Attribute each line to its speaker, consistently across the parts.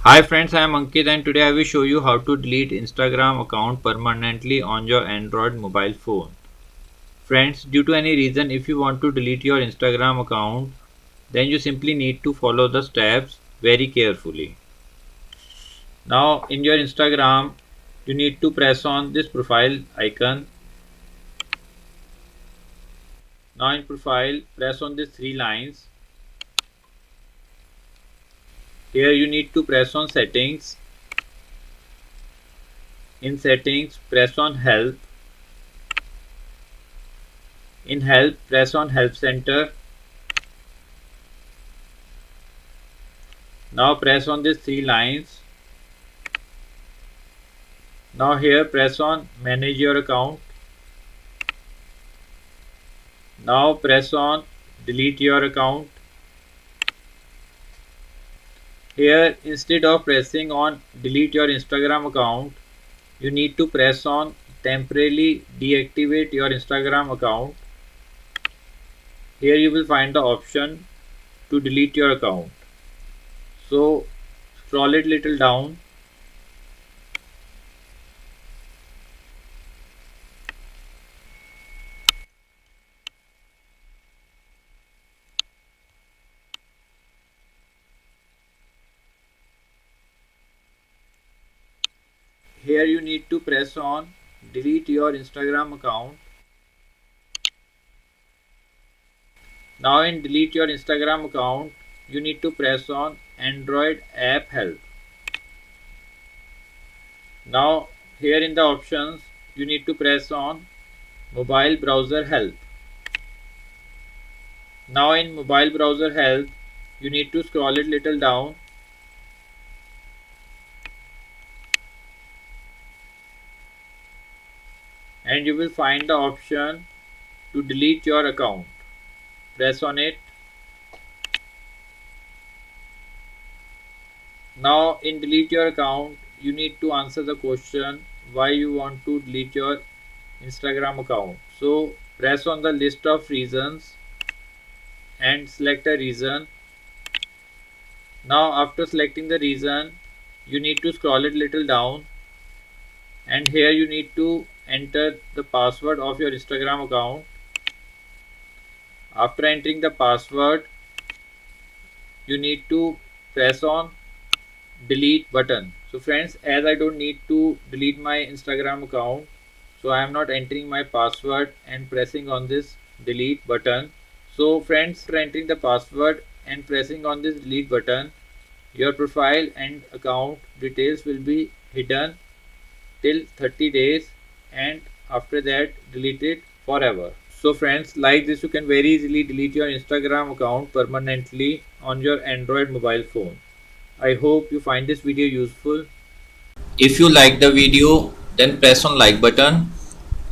Speaker 1: Hi friends, I am Ankit and today I will show you how to delete Instagram account permanently on your Android mobile phone. Friends, due to any reason if you want to delete your Instagram account, then you simply need to follow the steps very carefully. Now in your Instagram, you need to press on this profile icon. Now in profile, press on these three lines. Here you need to press on settings. In settings, press on help. In help, press on help center. Now press on these three lines. Now here press on manage your account. Now press on delete your account. Here instead of pressing on delete your Instagram account, you need to press on temporarily deactivate your Instagram account. Here you will find the option to delete your account. So scroll it little down. Here you need to press on delete your Instagram account. Now in delete your Instagram account, you need to press on Android app help. Now here in the options, you need to press on mobile browser help. Now in mobile browser help, you need to scroll it little down. And you will find the option to delete your account. Press on it. Now in delete your account, you need to answer the question why you want to delete your Instagram account. So press on the list of reasons and select a reason. Now after selecting the reason, you need to scroll it little down, and here you need to enter the password of your Instagram account. After entering the password, you need to press on delete button. So friends, as I don't need to delete my Instagram account, so I am not entering my password and pressing on this delete button. So friends, after entering the password and pressing on this delete button, your profile and account details will be hidden till 30 days, and after that deleted forever. So friends, like this you can very easily delete your Instagram account permanently on your Android mobile phone. I hope you find this video useful. If you like the video, then press on like button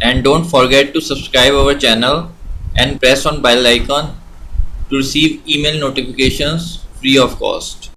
Speaker 1: and don't forget to subscribe our channel and press on bell icon to receive email notifications free of cost.